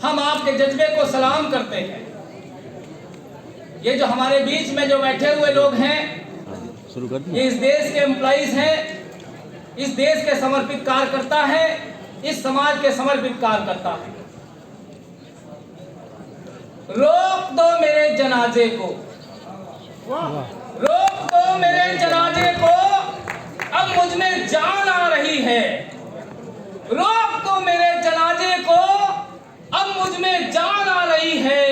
हम आपके जज्बे को सलाम करते हैं। ये जो हमारे बीच में जो बैठे हुए लोग हैं, ये इस देश के एम्प्लॉइज हैं, इस देश के समर्पित कार्यकर्ता हैं, इस समाज के समर्पित कार्यकर्ता हैं। रोक दो मेरे जनाजे को, रोक दो मेरे जनाजे को, अब मुझ में जान आ रही है। रोक दो मेरे जनाजे को, अब मुझ में जान आ रही है।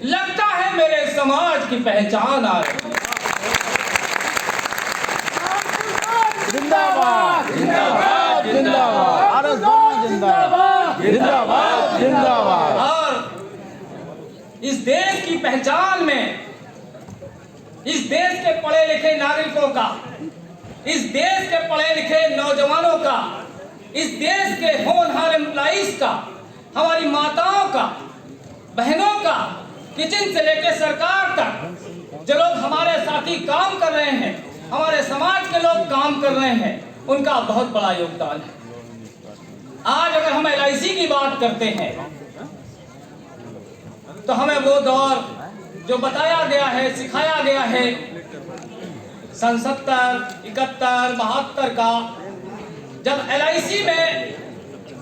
लगता है मेरे समाज की पहचान आ रही है। जिंदाबाद जिंदाबाद जिंदाबाद जिंदाबाद जिंदाबाद जिंदाबाद। और इस देश की पहचान में, इस देश के पढ़े लिखे नागरिकों का, इस देश के पढ़े लिखे नौजवानों का, इस देश के होनहार एम्प्लॉइज का, हमारी माताओं का, बहनों का, किचन से लेकर सरकार तक जो लोग हमारे साथी काम कर रहे हैं, हमारे समाज के लोग काम कर रहे हैं, उनका बहुत बड़ा योगदान है। आज अगर हम LIC की बात करते हैं तो हमें वो दौर जो बताया गया है, सिखाया गया है, सन 70, 71, 72 का, जब LIC में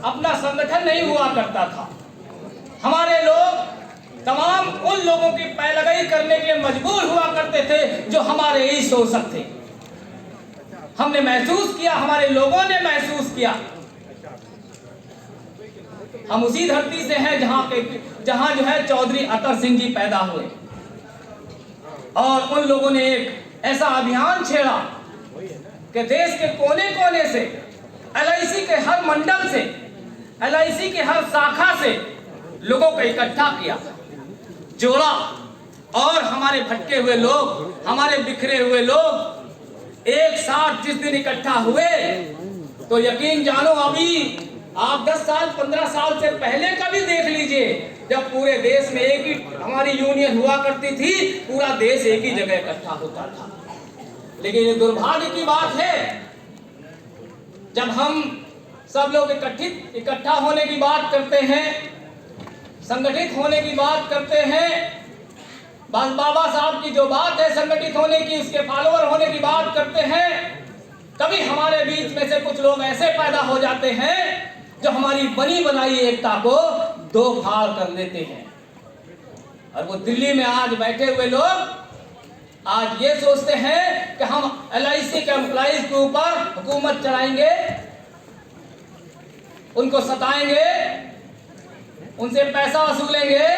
अपना संगठन नहीं हुआ करता था, हमारे लोग तमाम उन लोगों की पैरवी करने के लिए मजबूर हुआ करते थे जो हमारे ही शोषक थे। हमने महसूस किया, हमारे लोगों ने महसूस किया। हम उसी धरती से हैं जहां जो है चौधरी अतर सिंह जी पैदा हुए, और उन लोगों ने एक ऐसा अभियान छेड़ा कि देश के कोने कोने से, LIC के हर मंडल से, LIC के हर शाखा से लोगों को इकट्ठा किया, जोड़ा, और हमारे भटके हुए लोग, हमारे बिखरे हुए लोग एक साथ जिस दिन इकट्ठा हुए तो यकीन जानो, अभी आप 10 साल 15 साल से पहले का भी देख लीजिए, जब पूरे देश में एक ही हमारी यूनियन हुआ करती थी, पूरा देश एक ही जगह इकट्ठा होता था। लेकिन ये दुर्भाग्य की बात है, जब हम सब लोग इकट्ठा होने की बात करते हैं, संगठित होने की बात करते हैं, बस बाबा साहब की जो बात है संगठित होने की, उसके फॉलोअर होने की बात करते हैं, कभी हमारे बीच में से कुछ लोग ऐसे पैदा हो जाते हैं जो हमारी बनी बनाई एकता को दो फाड़ कर लेते हैं। और वो दिल्ली में आज बैठे हुए लोग आज ये सोचते हैं कि हम LIC के एम्प्लॉइज के ऊपर हुकूमत चलाएंगे, उनको सताएंगे, उनसे पैसा वसूलेंगे,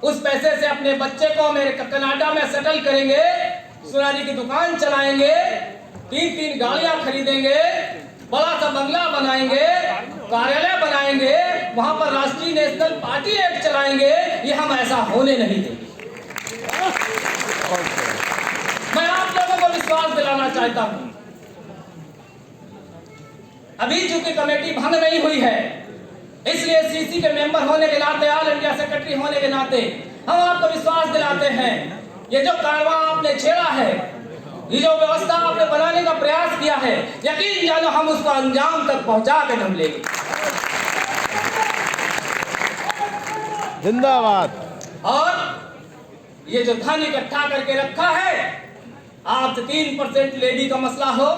उस पैसे से अपने बच्चे को कनाडा में सेटल करेंगे, सुनारी की दुकान चलाएंगे, 3-3 गाड़ियां खरीदेंगे, बड़ा सा बंगला बनाएंगे, कार्यालय बनाएंगे, वहां पर राष्ट्रीय नेशनल पार्टी एक्ट चलाएंगे। ये हम ऐसा होने नहीं देंगे। मैं आप लोगों को विश्वास दिलाना चाहता हूं, अभी चूंकि कमेटी भंग नहीं हुई है, इसलिए CC के मेंबर होने के नाते, ऑल इंडिया सेक्रेटरी होने के नाते हम आपको विश्वास दिलाते हैं, ये जो कारवां आपने छेड़ा है, ये जो व्यवस्था आपने बनाने का प्रयास किया है, यकीन जानो हम उसको अंजाम तक पहुंचा के हम लेंगे। जिंदाबाद। और ये जो धन इकट्ठा करके रखा है, आप 3% लेडी का मसला हो,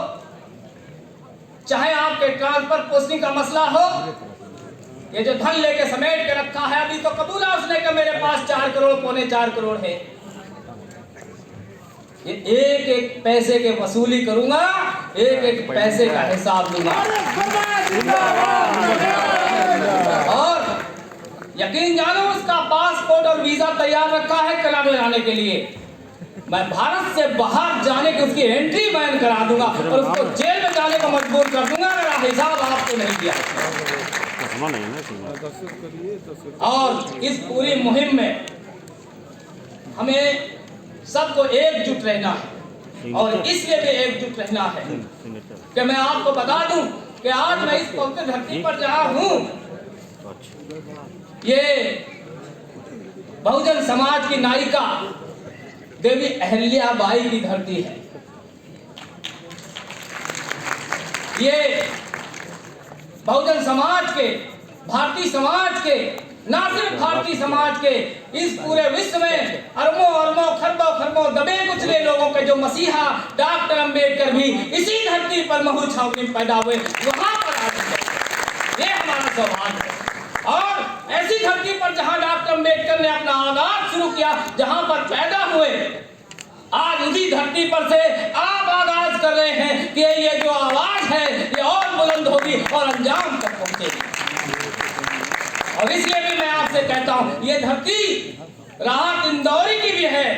चाहे आपके ट्रांसफर पोस्टिंग का मसला हो, ये जो धन लेके समेट के रखा है, अभी तो कबूला उसने कि मेरे पास 4 करोड़, पौने 4 करोड़ है, ये एक एक पैसे के वसूली करूंगा, एक एक पैसे का हिसाब दूंगा। और यकीन जानो उसका पासपोर्ट और वीजा तैयार रखा है कनाडा जाने के लिए। मैं भारत से बाहर जाने की उसकी एंट्री बैन करा दूंगा और उसको जेल में जाने को मजबूर कर दूंगा अगर हिसाब आपको नहीं दिया। और इस पूरी मुहिम में हमें सबको एकजुट रहना है, और इसलिए भी एकजुट रहना है कि मैं आपको बता दूं कि आज मैं इस पवित्र धरती पर जहां हूं, ये बहुजन समाज की नायिका देवी अहिल्याबाई की धरती है। ये बहुजन समाज के, भारतीय समाज के, ना सिर्फ भारतीय समाज के इस पूरे विश्व में अरबों अरबों खरबों खरबों दबे कुचले लोगों के जो मसीहा डॉक्टर अंबेडकर भी इसी धरती पर महू छावनी में पैदा हुए, वहां पर आते हैं। ये हमारा सौभाग्य है। और ऐसी धरती पर जहां डॉक्टर अंबेडकर ने अपना आगाज शुरू किया, जहां पर पैदा हुए, आज उसी धरती पर से आप आगाज कर रहे हैं कि ये जो आवाज है ये और बुलंद होगी और अंजाम तक पहुंचेगी। और इसलिए भी मैं आपसे कहता हूं, ये धरती राहत इंदौरी की भी है,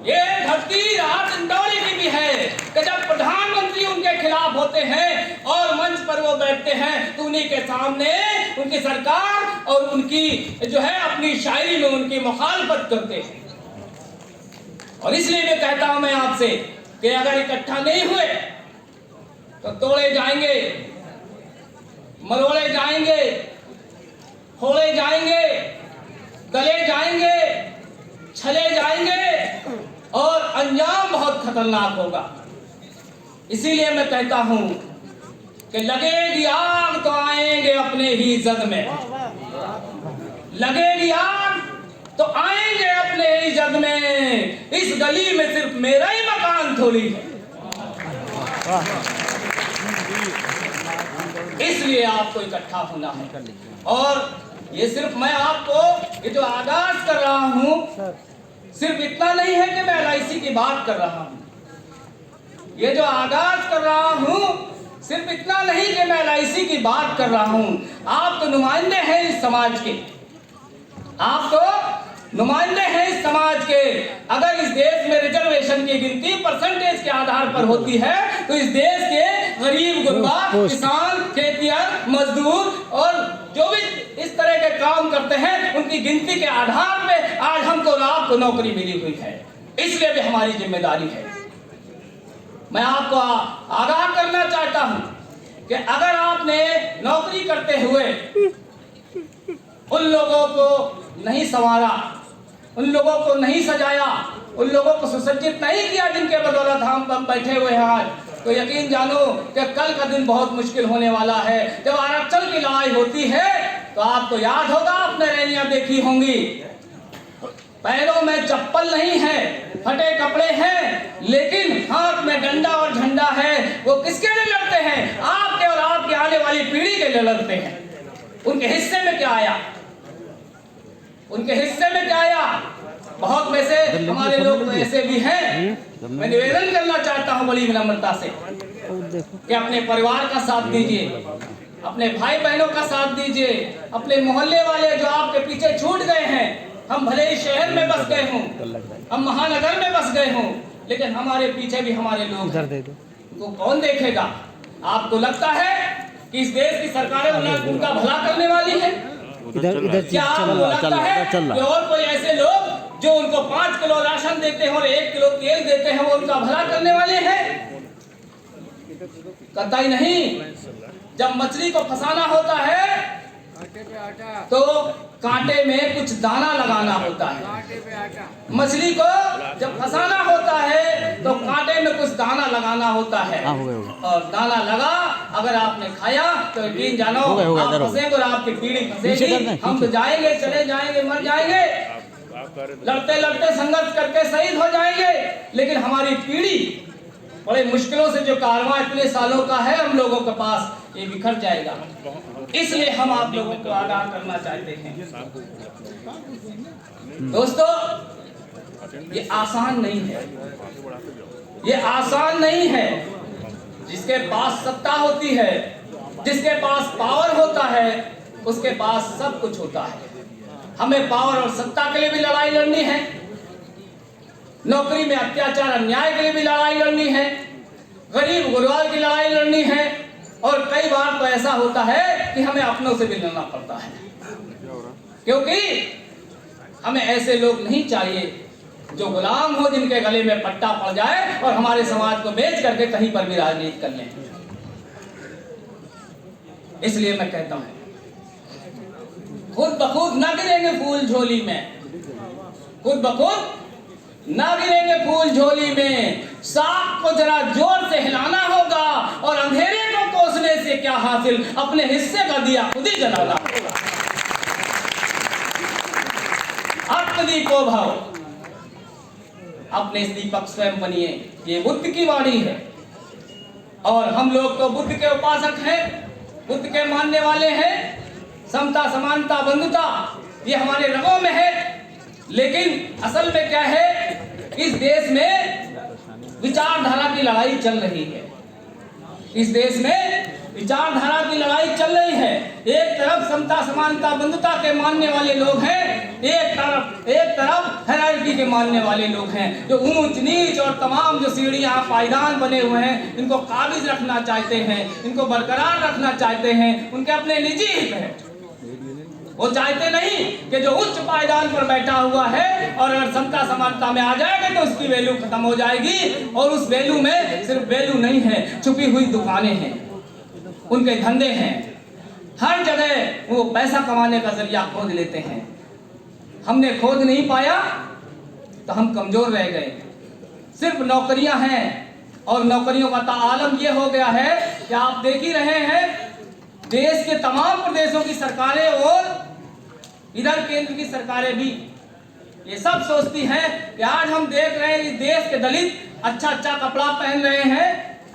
ये धरती राहत इंदौरी की भी है कि जब प्रधानमंत्री उनके खिलाफ होते हैं और मंच पर वो बैठते हैं तो उन्हीं के सामने उनकी सरकार और उनकी जो है अपनी शायरी में उनकी मुखालफत करते हैं। और इसलिए मैं कहता हूं मैं आपसे कि अगर इकट्ठा नहीं हुए तो तोड़े जाएंगे, मरोड़े जाएंगे, फोड़े जाएंगे, गले जाएंगे, छले जाएंगे और अंजाम बहुत खतरनाक होगा। इसीलिए मैं कहता हूं कि लगेगी आग तो आएंगे अपने ही जद में, लगेगी आग तो आएंगे अपने ही जद में, इस गली में सिर्फ मेरा ही मकान थोड़ी है। इसलिए आपको इकट्ठा होना है। और ये सिर्फ मैं आपको ये जो आगाज कर रहा हूं, सिर्फ इतना नहीं है कि मैं LIC की बात कर रहा हूं। ये जो आगाज कर रहा हूं सिर्फ इतना नहीं कि मैं LIC की बात कर रहा हूं। आप तो नुमाइंदे हैं इस समाज के, आप तो नुमाइंदे हैं इस समाज के। अगर इस देश में रिजर्वेशन की गिनती परसेंटेज के आधार पर होती है तो इस देश के गरीब गुरबा, किसान, खेतिहर, मजदूर और जो भी इस तरह के काम करते हैं उनकी गिनती के आधार पे आज हमको और आपको नौकरी मिली हुई है। इसलिए भी हमारी जिम्मेदारी है। मैं आपको आगाह करना चाहता हूं कि अगर आपने नौकरी करते हुए उन लोगों को नहीं संवारा, उन लोगों को नहीं सजाया, उन लोगों को सुसज्जित नहीं किया जिनके बदौलत हम बैठे हुए हैं आज, तो यकीन जानो कि कल का दिन बहुत मुश्किल होने वाला है। जब आरक्षण की लड़ाई होती है तो आपको याद होगा, आपने रैलियां देखी होंगी, पैरों में चप्पल नहीं है, फटे कपड़े हैं, लेकिन हाथ में डंडा और झंडा है। वो किसके लिए लड़ते हैं? आपके और आपकी आने वाली पीढ़ी के लिए लड़ते हैं। उनके हिस्से में क्या आया? उनके हिस्से में क्या आया? बहुत में से हमारे लोग तो ऐसे भी हैं। मैं निवेदन करना चाहता हूं बड़ी विनम्रता से कि अपने परिवार का साथ दीजिए, अपने भाई बहनों का साथ दीजिए, अपने मोहल्ले वाले जो आपके पीछे छूट गए हैं। हम भले ही शहर में बस गए हों, हम महानगर में बस गए हों, लेकिन हमारे पीछे भी हमारे लोग हैं। उनको कौन देखेगा? आपको लगता है कि इस देश की सरकारें उनका भला करने वाली है? क्या आपको लगता है कि और कोई ऐसे लोग जो उनको 5 किलो राशन देते हैं और 1 किलो तेल देते हैं वो उनका भला करने वाले हैं? कतई नहीं। जब मछली को फंसाना होता है तो कांटे में कुछ दाना लगाना होता है। मछली को जब फंसाना होता है तो कांटे में कुछ दाना लगाना होता है। और दाना लगा, अगर आपने खाया तो यकीन जानो आप फंसेंगे और आपकी पीढ़ी फंसेगी। हम तो जाएंगे, चले जाएंगे, मर जाएंगे, लड़ते लड़ते संघर्ष करके शहीद हो जाएंगे, लेकिन हमारी पीढ़ी बड़े मुश्किलों से जो कारवां इतने सालों का है हम लोगों के पास, ये बिखर जाएगा। इसलिए हम आप लोगों को आगाह करना चाहते हैं। दोस्तों, ये आसान नहीं है, ये आसान नहीं है। जिसके पास सत्ता होती है, जिसके पास पावर होता है, उसके पास सब कुछ होता है। हमें पावर और सत्ता के लिए भी लड़ाई लड़नी है, नौकरी में अत्याचार अन्याय के लिए भी लड़ाई लड़नी है, गरीब गुरबार की लड़ाई लड़नी है, और कई बार तो ऐसा होता है कि हमें अपनों से भी लड़ना पड़ता है, क्योंकि हमें ऐसे लोग नहीं चाहिए जो गुलाम हो, जिनके गले में पट्टा पड़ जाए और हमारे समाज को बेच करके कहीं पर भी राजनीति कर लें। इसलिए मैं कहता हूं, खुद ब खुद ना गिरेंगे फूल झोली में, खुद ब खुद ना गिरेंगे फूल झोली में। साग को जरा जोर से हिलाना होगा और अंधेरे को कोसने से क्या हासिल, अपने हिस्से का दिया खुद ही जलाना होगा। दीपो भव, अपने दीपक स्वयं बनिए, ये बुद्ध की वाणी है। और हम लोग तो बुद्ध के उपासक हैं, बुद्ध के मानने वाले हैं। समता, समानता, बंधुता ये हमारे रगों में है। लेकिन असल में क्या है, इस देश में विचारधारा की लड़ाई चल रही है। इस देश में विचारधारा की लड़ाई चल रही है। एक तरफ समता, समानता, बंधुता के मानने वाले लोग हैं, एक तरफ हायरार्की के मानने वाले लोग हैं, जो ऊंच नीच और तमाम जो सीढ़ियां पायदान बने हुए हैं इनको काबिज रखना चाहते हैं, इनको बरकरार रखना चाहते हैं। उनके अपने निजी हित है। वो चाहते नहीं कि जो उच्च पायदान पर बैठा हुआ है और अगर समता समानता में आ जाएगा तो उसकी वैल्यू खत्म हो जाएगी। और उस वैल्यू में सिर्फ वैल्यू नहीं है, छुपी हुई दुकानें हैं, उनके धंधे हैं। हर जगह वो पैसा कमाने का जरिया खोद लेते हैं। हमने खोद नहीं पाया तो हम कमजोर रह गए। सिर्फ नौकरियां हैं और नौकरियों का ताआलम ये हो गया है कि आप देख ही रहे हैं, देश के तमाम प्रदेशों की सरकारें और इधर केंद्र की सरकारें भी ये सब सोचती हैं कि आज हम देख रहे हैं इस देश के दलित अच्छा कपड़ा पहन रहे हैं,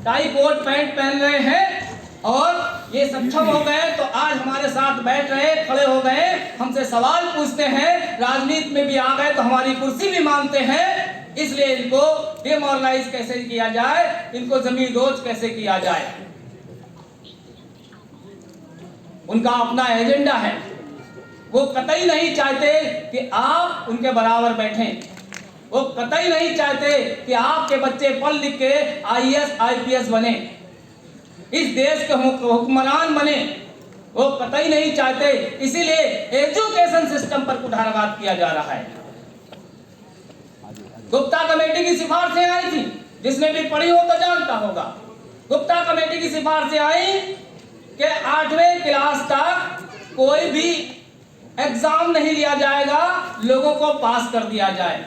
टाई कोट पैंट पहन रहे हैं और ये सक्षम हो गए तो आज हमारे साथ बैठ रहे, खड़े हो गए, हमसे सवाल पूछते हैं, राजनीति में भी आ गए तो हमारी कुर्सी भी मांगते हैं। इसलिए इनको डिमोरलाइज कैसे किया जाए, इनको जमींदोज कैसे किया जाए, उनका अपना एजेंडा है। वो कतई नहीं चाहते कि आप उनके बराबर बैठें। वो कतई नहीं चाहते कि आपके बच्चे पढ़ लिख के IAS IPS बने, इस देश के हुक्मरान बने। वो कतई नहीं चाहते। इसीलिए एजुकेशन सिस्टम पर कुठाराघात किया जा रहा है। गुप्ता कमेटी की सिफारिशें आई थी, जिसने भी पढ़ी हो तो जानता होगा। गुप्ता कमेटी की सिफारिशें आई कि 8वें क्लास तक कोई भी एग्जाम नहीं लिया जाएगा, लोगों को पास कर दिया जाए।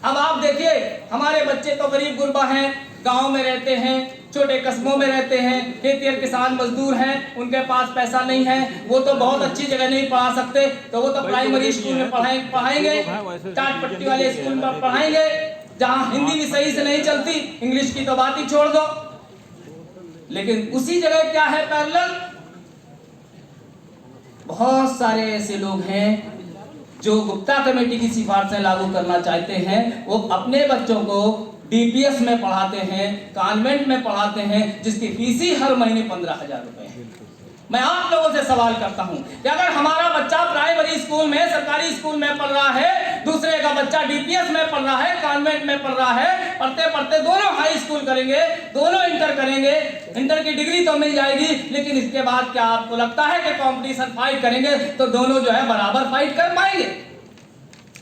अब आप देखिए, हमारे बच्चे तो गरीब गुरबा हैं, गांव में रहते हैं, छोटे कस्बों में रहते हैं, खेतिहर किसान मजदूर हैं, उनके पास पैसा नहीं है, वो तो बहुत अच्छी जगह नहीं पढ़ा सकते, तो वो तो प्राइमरी स्कूल में पढ़ाएंगे, टाट पट्टी वाले स्कूल में पढ़ाएंगे, जहां हिंदी भी सही से नहीं चलती, इंग्लिश की तो बात ही छोड़ दो। लेकिन उसी जगह क्या है, पैरेलल बहुत सारे ऐसे लोग हैं जो गुप्ता कमेटी की सिफारिशें लागू करना चाहते हैं। वो अपने बच्चों को DPS में पढ़ाते हैं, कॉन्वेंट में पढ़ाते हैं, जिसकी फीस ही हर महीने 15,000 रुपए है। मैं आप लोगों से सवाल करता हूं कि अगर हमारा बच्चा प्राइमरी स्कूल में, सरकारी स्कूल में पढ़ रहा है, दूसरे का बच्चा DPS में पढ़ रहा है, कॉन्वेंट में पढ़ रहा है, पढ़ते पढ़ते दोनों हाई स्कूल करेंगे, दोनों इंटर करेंगे, इंटर की डिग्री तो मिल जाएगी, लेकिन इसके बाद क्या आपको लगता है कि कंपटीशन फाइट करेंगे तो दोनों जो है बराबर फाइट कर पाएंगे?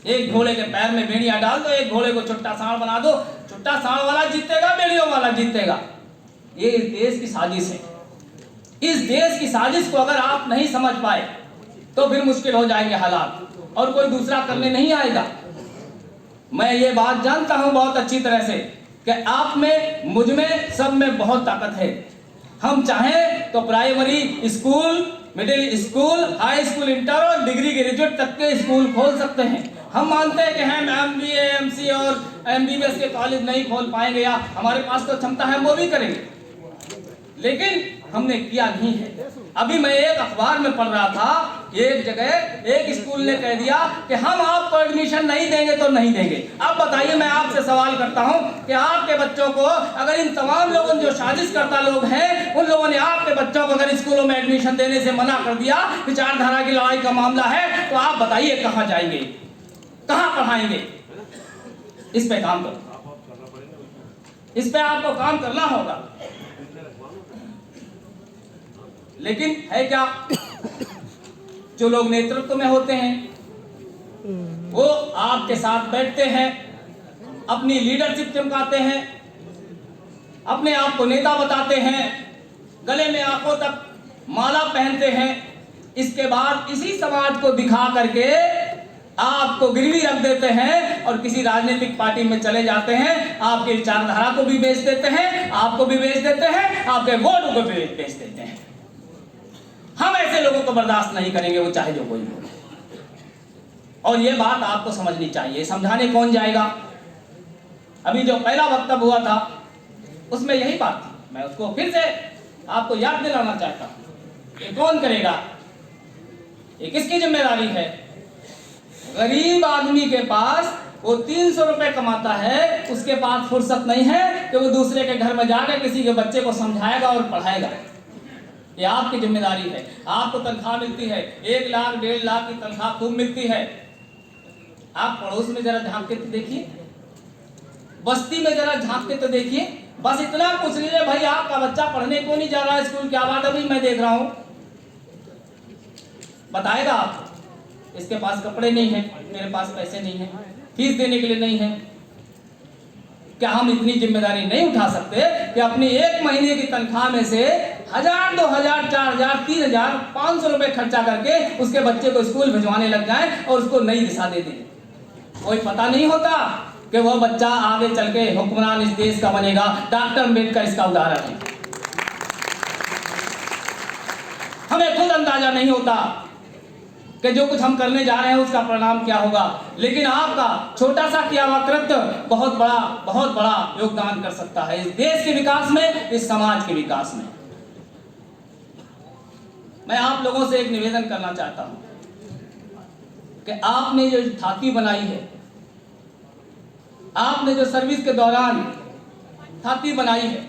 एक घोड़े के पैर में बेड़ियां डाल दो, एक घोड़े को छुट्टा सांड बना दो, छुट्टा सांड वाला जीतेगा, बेड़ियों वाला जीतेगा। ये इस देश की साजिश है। इस देश की साजिश को अगर आप नहीं समझ पाए तो फिर मुश्किल हो जाएंगे हालात और कोई दूसरा करने नहीं आएगा। मैं ये बात जानता हूं बहुत अच्छी तरह से कि आप में, मुझ में, सब में बहुत ताकत है। हम चाहें तो primary school, middle school, high school, inter और डिग्री ग्रेजुएट तक के स्कूल खोल सकते हैं। हम मानते हैं कि हम MBA, MC और MBBS के कॉलेज नहीं खोल पाएंगे या हमारे पास तो क्षमता है, हम वो भी करेंगे, लेकिन हमने किया नहीं है। अभी मैं एक अखबार में पढ़ रहा था, एक जगह एक स्कूल ने कह दिया कि हम आपको एडमिशन नहीं देंगे तो नहीं देंगे। अब बताइए, मैं आपसे सवाल करता हूं कि आपके बच्चों को, अगर इन तमाम लोगों जो साजिश करता लोग हैं, उन लोगों ने आपके बच्चों को अगर स्कूलों में एडमिशन देने से मना कर दिया, विचारधारा की लड़ाई का मामला है, तो आप बताइए कहां जाएंगे, कहां पढ़ाएंगे? इस पे काम करो, इस पे आपको काम करना होगा। लेकिन है क्या, जो लोग नेतृत्व में होते हैं वो आपके साथ बैठते हैं, अपनी लीडरशिप चमकाते हैं, अपने आप को नेता बताते हैं, गले में आंखों तक माला पहनते हैं। इसके बाद इसी समाज को दिखा करके आपको गिरवी रख देते हैं और किसी राजनीतिक पार्टी में चले जाते हैं। आपकी विचारधारा को भी बेच देते हैं, आपको भी बेच देते हैं, आपके वोट को भी बेच देते हैं। हम ऐसे लोगों को बर्दाश्त नहीं करेंगे, वो चाहे जो कोई हो। और ये बात आपको समझनी चाहिए। समझाने कौन जाएगा? अभी जो पहला वक्तव्य हुआ था उसमें यही बात थी। मैं उसको फिर से आपको याद दिलाना चाहता हूं। ये कौन करेगा? ये किसकी जिम्मेदारी है? गरीब आदमी के पास वो 300 रुपए कमाता है, उसके पास फुर्सत नहीं है कि वो दूसरे के घर में जाकर किसी के बच्चे को समझाएगा और पढ़ाएगा। ये आपकी जिम्मेदारी है। आपको तनख्वाह मिलती है, 1 लाख 1.5 लाख की तनख्वाह खूब मिलती है। आप पड़ोस में जरा झांक के तो देखिए, बस्ती में जरा झांक के तो देखिए। बस इतना पूछ लीजिए, भाई आपका बच्चा पढ़ने क्यों नहीं जा रहा है स्कूल? क्या बात है भाई, मैं देख रहा हूं। बताएगा आपको, इसके पास कपड़े नहीं है, मेरे पास पैसे नहीं है, फीस देने के लिए नहीं है। क्या हम इतनी जिम्मेदारी नहीं उठा सकते कि अपनी 1 महीने की तनख्वाह में से 1000, 2000, 4000, 3000, 500 रुपए खर्चा करके उसके बच्चे को स्कूल भिजवाने लग जाएं और उसको नई दिशा दे दें? कोई पता नहीं होता कि वह बच्चा आगे चल के हुक्मरान इस देश का बनेगा। डॉक्टर अम्बेडकर इसका उदाहरण है। हमें खुद अंदाजा नहीं होता कि जो कुछ हम करने जा रहे हैं उसका परिणाम क्या होगा, लेकिन आपका छोटा सा किया हुआ कृत्य बहुत बड़ा योगदान कर सकता है इस देश के विकास में, इस समाज के विकास में। मैं आप लोगों से एक निवेदन करना चाहता हूं कि आपने जो थाती बनाई है, आपने जो सर्विस के दौरान थाती बनाई है,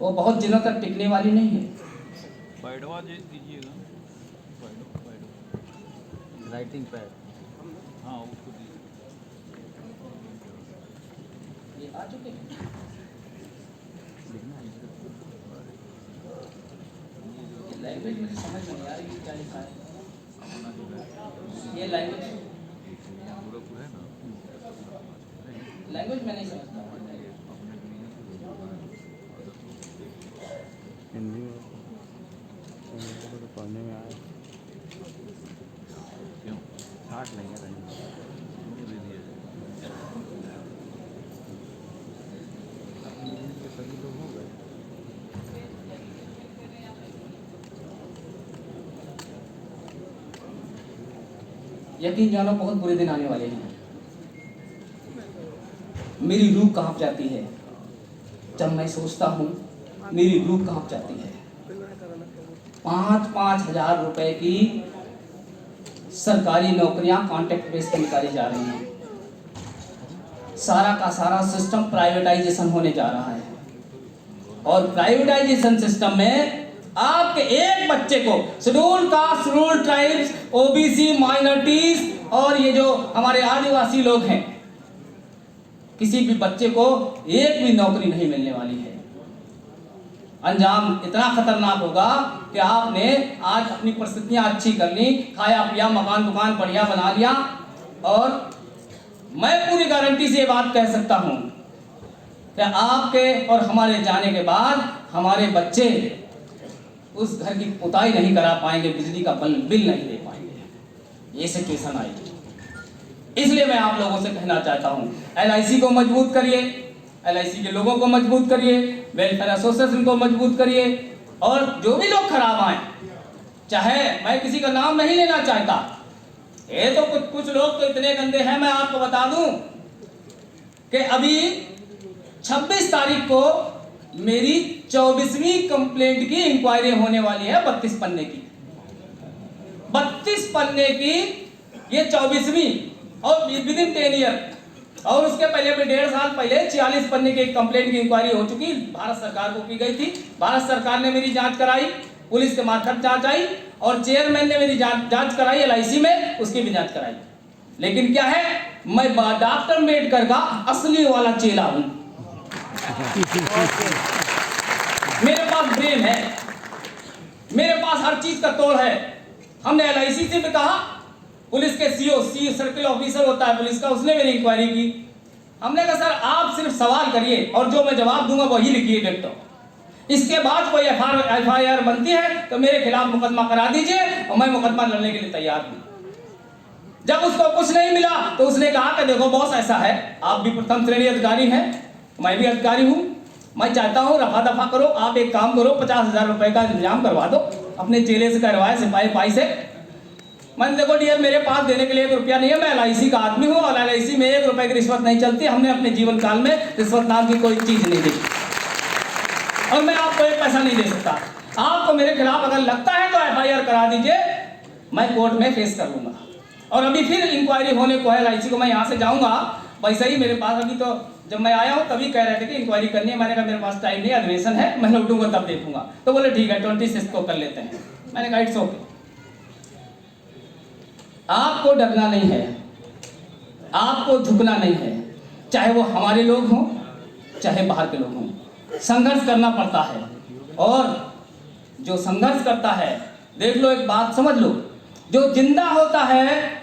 वो बहुत दिनों तक टिकने वाली नहीं है। राइटिंग पैड, हाँ उसको दीजिए। ये आ चुके हैं। लैंग्वेज मुझे समझ में नहीं आ रही क्या लिखा है। ये लैंग्वेज में नहीं समझता। हिंदी में तो पढ़ने में आया। क्यों? 60 नहीं है सभी लोग हो गए। यकीन जानो बहुत बुरे दिन आने वाले हैं। मेरी रूह कांप जाती है जब मैं सोचता हूँ, मेरी रूह कांप जाती है। 5-5 हजार रुपए की सरकारी नौकरियां कॉन्ट्रैक्ट बेस पर निकाली जा रही हैं। सारा का सारा सिस्टम प्राइवेटाइजेशन होने जा रहा है और प्राइवेटाइजेशन सिस्टम में आपके एक बच्चे को schedule caste, schedule tribes, OBC, minorities और ये जो हमारे आदिवासी लोग हैं, किसी भी बच्चे को एक भी नौकरी नहीं मिलने वाली है। अंजाम इतना खतरनाक होगा कि आपने आज अपनी परिस्थितियां अच्छी कर ली, खाया पिया, मकान दुकान बढ़िया बना लिया, और मैं पूरी गारंटी से ये बात कह सकता हूं कि आपके और हमारे जाने के बाद हमारे बच्चे उस घर की पुताई नहीं करा पाएंगे, बिजली का बिल नहीं दे पाएंगे। ये सिचुएशन आएगी। इसलिए मैं आप लोगों से कहना चाहता हूं, LIC को मजबूत करिए, LIC के लोगों को मजबूत करिए, वेलफेयर एसोसिएशन को मजबूत करिए, और जो भी लोग खराब आए, चाहे मैं किसी का नाम नहीं लेना चाहता, ये तो कुछ लोग तो इतने गंदे हैं। मैं आपको बता दूं कि अभी 26 तारीख को मेरी 24वीं कंप्लेंट की इंक्वायरी होने वाली है, 32 पन्ने की। 32 पन्ने की ये 24वीं, और विद इन 10 ईयर। और उसके पहले भी 1.5 साल पहले 46 पन्ने की एक कंप्लेंट की इंक्वायरी हो चुकी, भारत सरकार को की गई थी। भारत सरकार ने मेरी जांच कराई, पुलिस के मार्फत जांच आई, और चेयरमैन ने मेरी जांच कराई LIC में, उसकी भी जांच कराई। लेकिन क्या है, मैं डॉक्टर अम्बेडकर का असली वाला चेला हूं। मेरे पास ब्रेन है, मेरे पास हर चीज का तोड़ है। हमने LIC से भी कहा, पुलिस के CO सर्किल ऑफिसर होता है पुलिस का, उसने मेरी इंक्वायरी की। हमने कहा सर आप सिर्फ सवाल करिए और जो मैं जवाब दूंगा वही लिखिए डेक्टो। इसके बाद कोई FIR बनती है तो मेरे खिलाफ मुकदमा करा दीजिए, और मैं मुकदमा लड़ने के लिए तैयार हूं। जब उसको कुछ नहीं मिला तो उसने कहा कि देखो बॉस ऐसा है, आप भी प्रथम श्रेणी अधिकारी हैं, मैं भी अधिकारी हूं, मैं चाहता हूं रफा दफा करो, आप एक काम करो, 50,000 रुपए का इंतजाम करवा दो, अपने चेले से करवाए, सिपाही से। मैंने देखो डियर मेरे पास देने के लिए 1 रुपया नहीं है, मैं LIC का आदमी हूँ और LIC में 1 रुपए की रिश्वत नहीं चलती। हमने अपने जीवन काल में रिश्वत नाम की कोई चीज नहीं दी और मैं आपको 1 पैसा नहीं दे सकता। आपको मेरे खिलाफ अगर लगता है तो FIR करा दीजिए, मैं कोर्ट में फेस कर लूंगा। और अभी फिर इंक्वायरी होने को है LIC को, मैं यहाँ से जाऊँगा। वैसे ही मेरे पास अभी तो जब मैं आया हूँ तभी कह रहे थे कि इंक्वायरी करनी है। मैंने कहा मेरे पास टाइम नहीं, अधिवेशन है, मैं लौटूंगा तब देखूंगा। तो बोले ठीक है 26 को कर लेते हैं। मैंने कहा इट्स ओके। आपको डरना नहीं है, आपको झुकना नहीं है, चाहे वो हमारे लोग हों चाहे बाहर के लोग हों। संघर्ष करना पड़ता है और जो संघर्ष करता है, देख लो एक बात समझ लो, जो जिंदा होता है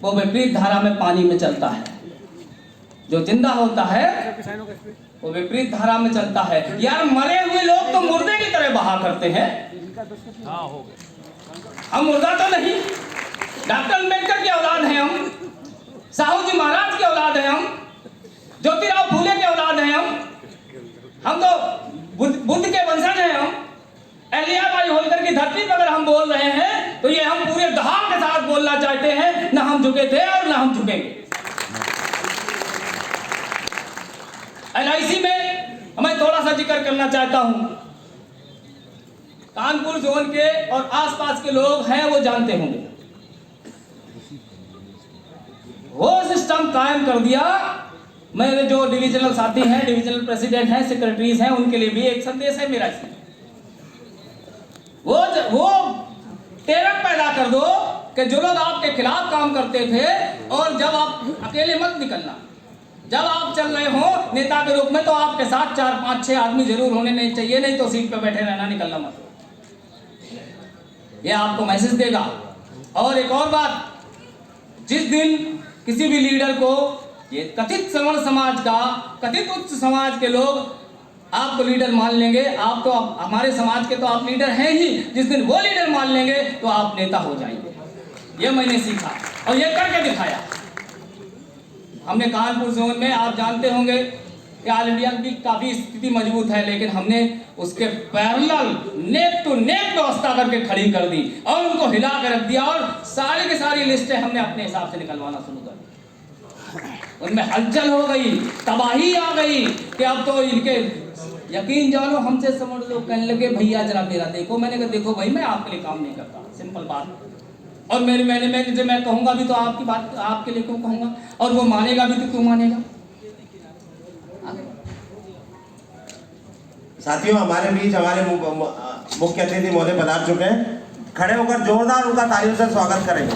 वो विपरीत धारा में पानी में चलता है। जो जिंदा होता है वो विपरीत धारा में चलता है। यार मरे हुए लोग तो मुर्दे की तरह बहा करते हैं। हाँ हो गया। हम मुर्दा तो नहीं, डॉक्टर अम्बेडकर की औलाद हैं हम, साहू जी महाराज की औलाद हैं हम, ज्योतिराव फूले की औलाद हैं हम तो बुद्ध के वंशज हैं हम। अहिल्याबाई होलकर की धरती पर अगर हम बोल रहे हैं तो ये हम पूरे दहाड़ के साथ बोलना चाहते हैं। ना हम झुके थे और ना हम झुकेंगे। LIC में मैं थोड़ा सा जिक्र करना चाहता हूं। कानपुर जोन के और आसपास के लोग हैं वो जानते होंगे, वो सिस्टम कायम कर दिया। मेरे जो डिविजनल साथी हैं, डिविजनल प्रेसिडेंट हैं, सेक्रेटरीज हैं, उनके लिए भी एक संदेश है मेरा इसमें। वो टेरर पैदा कर दो कि जो लोग आपके खिलाफ काम करते थे और जब आप अकेले मत निकलना, जब आप चल रहे हो नेता के रूप में तो आपके साथ 4, 5, 6 आदमी जरूर होने नहीं चाहिए, नहीं तो सीट पे बैठे रहना, निकलना मत। ये आपको मैसेज देगा। और एक और बात, जिस दिन किसी भी लीडर को ये कथित सवर्ण समाज का, कथित उच्च समाज के लोग आपको लीडर मान लेंगे, आप तो हमारे समाज के तो आप लीडर हैं ही, जिस दिन वो लीडर मान लेंगे तो आप नेता हो जाएंगे। ये मैंने सीखा और ये करके दिखाया। हमने कानपुर जोन में, आप जानते होंगे कि ऑल इंडिया की काफी स्थिति मजबूत है, लेकिन हमने उसके पैरेलल नेक टू नेक व्यवस्था करके खड़ी कर दी और उनको हिला कर रख दिया और सारी की सारी लिस्टें हमने अपने हिसाब से निकलवाना शुरू कर दी। उनमें हलचल हो गई, तबाही आ गई कि अब तो इनके यकीन जानो हमसे समझ लो कहने लगे भैया जरा मेरा देखो। मैंने कहा देखो भाई मैं आपके लिए काम नहीं करता, सिंपल बात। और मैं कहूंगा भी तो आपकी बात आपके लिए क्यों कहूंगा, और वो मानेगा भी तो क्यों मानेगा। साथियों, हमारे बीच हमारे मुख्य अतिथि महोदय पधार चुके हैं। खड़े होकर जोरदार उनका तालियों से स्वागत करेंगे।